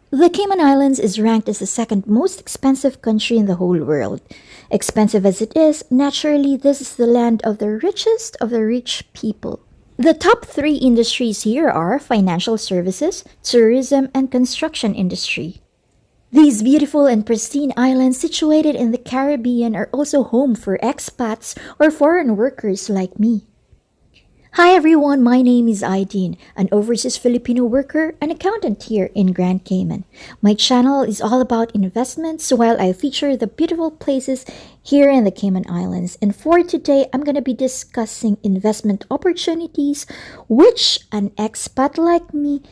The Cayman Islands is ranked as the second most expensive country in the whole world. Expensive as it is, naturally, this is the land of the richest of the rich people. The top three industries here are financial services, tourism, and construction industry. These beautiful and pristine islands situated in the Caribbean are also home for expats or foreign workers like me. Hi everyone, my name is Aideen, an overseas Filipino worker and accountant here in Grand Cayman. My channel is all about investments while I feature the beautiful places here in the Cayman Islands. And for today, I'm going to be discussing investment opportunities which an expat like me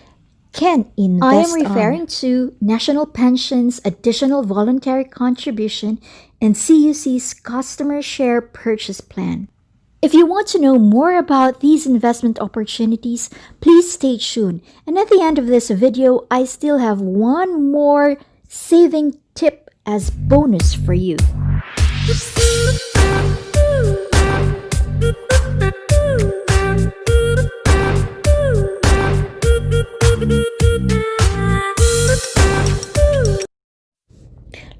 can invest on. I am referring to national pensions, additional voluntary contribution, and CUC's customer share purchase plan. If you want to know more about these investment opportunities, please stay tuned. And at the end of this video, I still have one more saving tip as bonus for you.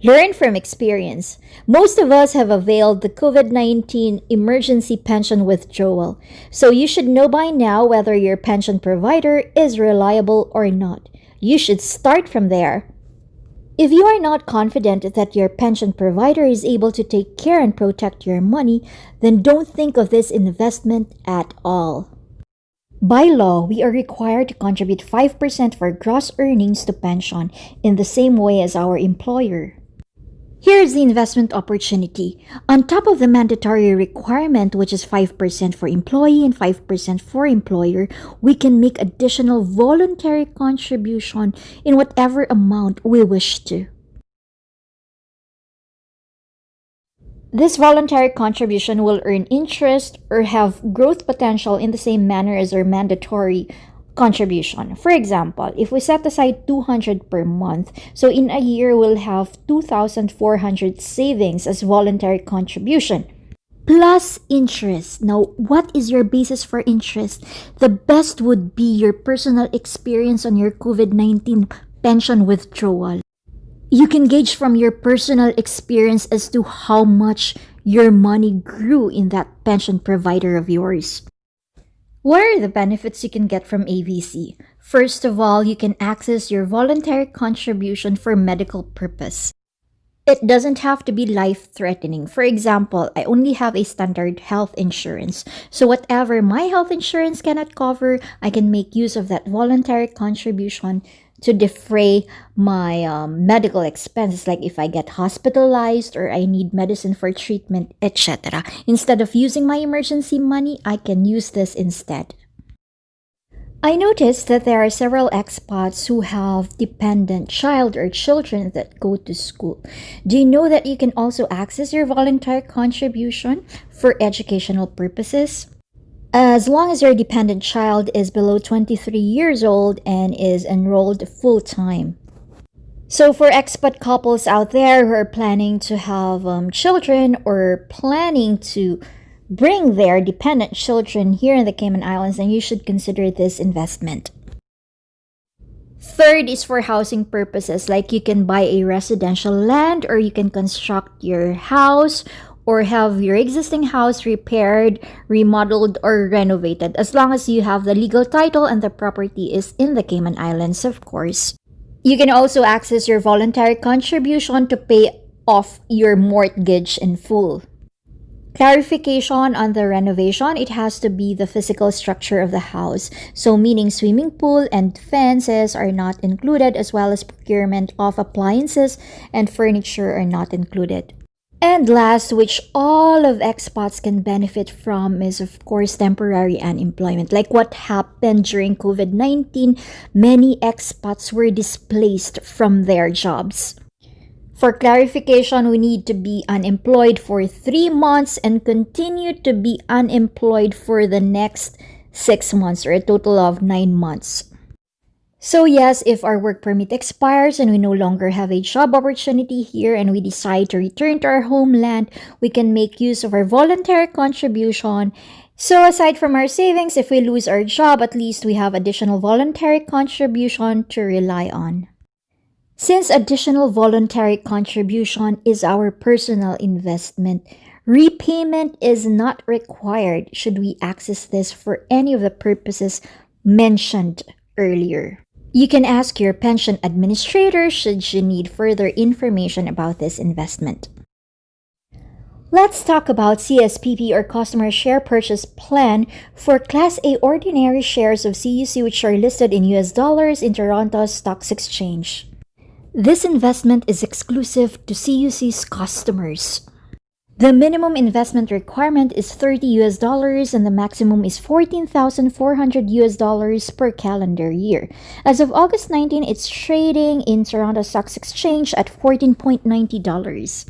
Learn from experience. Most of us have availed the COVID-19 emergency pension withdrawal, so you should know by now whether your pension provider is reliable or not. You should start from there. If you are not confident that your pension provider is able to take care and protect your money, then don't think of this investment at all. By law, we are required to contribute 5% of our gross earnings to pension in the same way as our employer. Here is the investment opportunity. On top of the mandatory requirement, which is 5% for employee and 5% for employer, we can make additional voluntary contribution in whatever amount we wish to. This voluntary contribution will earn interest or have growth potential in the same manner as our mandatory contribution. For example, if we set aside 200 per month, so in a year we'll have 2,400 savings as voluntary contribution. Plus interest. Now, what is your basis for interest? The best would be your personal experience on your COVID-19 pension withdrawal. You can gauge from your personal experience as to how much your money grew in that pension provider of yours. What are the benefits you can get from AVC? First of all, you can access your voluntary contribution for medical purpose. It doesn't have to be life-threatening. For example, I only have a standard health insurance. So whatever my health insurance cannot cover, I can make use of that voluntary contribution to defray my medical expenses, like if I get hospitalized or I need medicine for treatment, etc. Instead of using my emergency money, I can use this instead. I noticed that there are several expats who have dependent child or children that go to school. Do you know that you can also access your voluntary contribution for educational purposes? As long as your dependent child is below 23 years old and is enrolled full-time. So for expat couples out there who are planning to have children or planning to bring their dependent children here in the Cayman Islands, then you should consider this investment. Third is for housing purposes, like you can buy a residential land or you can construct your house or have your existing house repaired, remodeled, or renovated, as long as you have the legal title and the property is in the Cayman Islands, of course. You can also access your voluntary contribution to pay off your mortgage in full. Clarification on the renovation, it has to be the physical structure of the house. So meaning swimming pool and fences are not included, as well as procurement of appliances and furniture are not included. And last, which all of expats can benefit from, is of course temporary unemployment. Like what happened during COVID-19, many expats were displaced from their jobs. For clarification, we need to be unemployed for 3 months and continue to be unemployed for the next 6 months, or a total of 9 months. So yes, if our work permit expires and we no longer have a job opportunity here and we decide to return to our homeland, we can make use of our voluntary contribution. So aside from our savings, if we lose our job, at least we have additional voluntary contribution to rely on. Since additional voluntary contribution is our personal investment, repayment is not required should we access this for any of the purposes mentioned earlier. You can ask your pension administrator should you need further information about this investment. Let's talk about CSPP or Customer Share Purchase Plan for Class A ordinary shares of CUC which are listed in US dollars in Toronto Stock Exchange. This investment is exclusive to CUC's customers. The minimum investment requirement is $30 and the maximum is $14,400 per calendar year. As of August 19, it's trading in Toronto Stock Exchange at $14.90.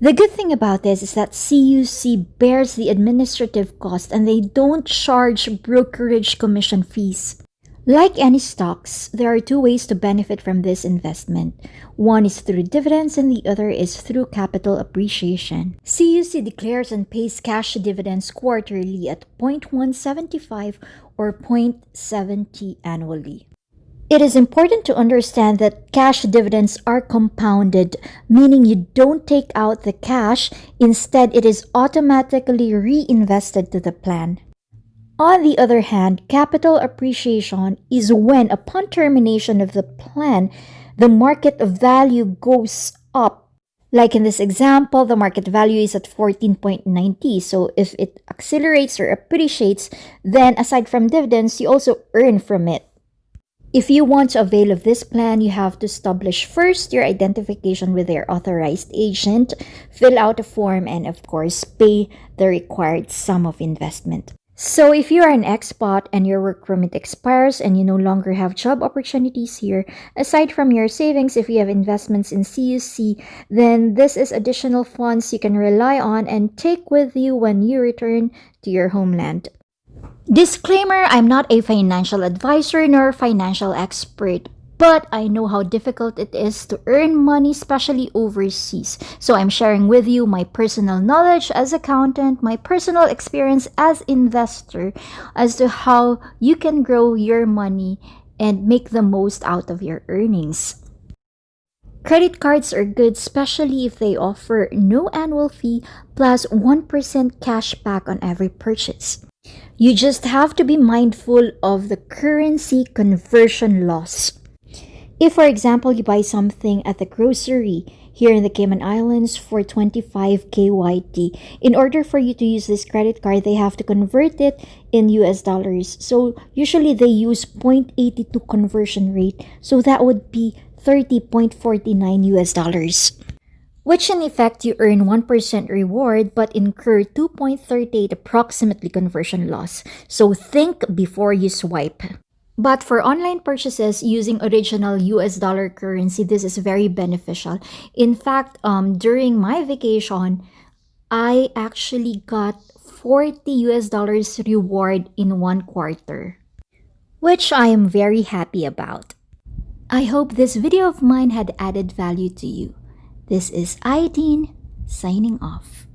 The good thing about this is that CUC bears the administrative cost and they don't charge brokerage commission fees. Like any stocks, there are two ways to benefit from this investment. One is through dividends and the other is through capital appreciation. CUC declares and pays cash dividends quarterly at 0.175 or 0.70 annually. It is important to understand that cash dividends are compounded, meaning you don't take out the cash, instead it is automatically reinvested to the plan. On the other hand, capital appreciation is when, upon termination of the plan, the market value goes up. Like in this example, the market value is at 14.90. So if it accelerates or appreciates, then aside from dividends, you also earn from it. If you want to avail of this plan, you have to establish first your identification with their authorized agent, fill out a form, and of course, pay the required sum of investment. So if you are an expat and your work permit expires and you no longer have job opportunities here, aside from your savings, if you have investments in CUC, then this is additional funds you can rely on and take with you when you return to your homeland. Disclaimer, I'm not a financial advisor nor financial expert, but I know how difficult it is to earn money, especially overseas. So I'm sharing with you my personal knowledge as accountant, my personal experience as investor, as to how you can grow your money and make the most out of your earnings. Credit cards are good, especially if they offer no annual fee plus 1% cash back on every purchase. You just have to be mindful of the currency conversion loss. If, for example, you buy something at the grocery here in the Cayman Islands for 25 KYT, in order for you to use this credit card, they have to convert it in US dollars. So usually they use 0.82 conversion rate. So that would be 30.49 US dollars. Which in effect, you earn 1% reward but incur 2.38 approximately conversion loss. So think before you swipe. But for online purchases using original US dollar currency, this is very beneficial. In fact, during my vacation, I actually got 40 US dollars reward in 1 quarter, which I am very happy about. I hope this video of mine had added value to you. This is Aideen, signing off.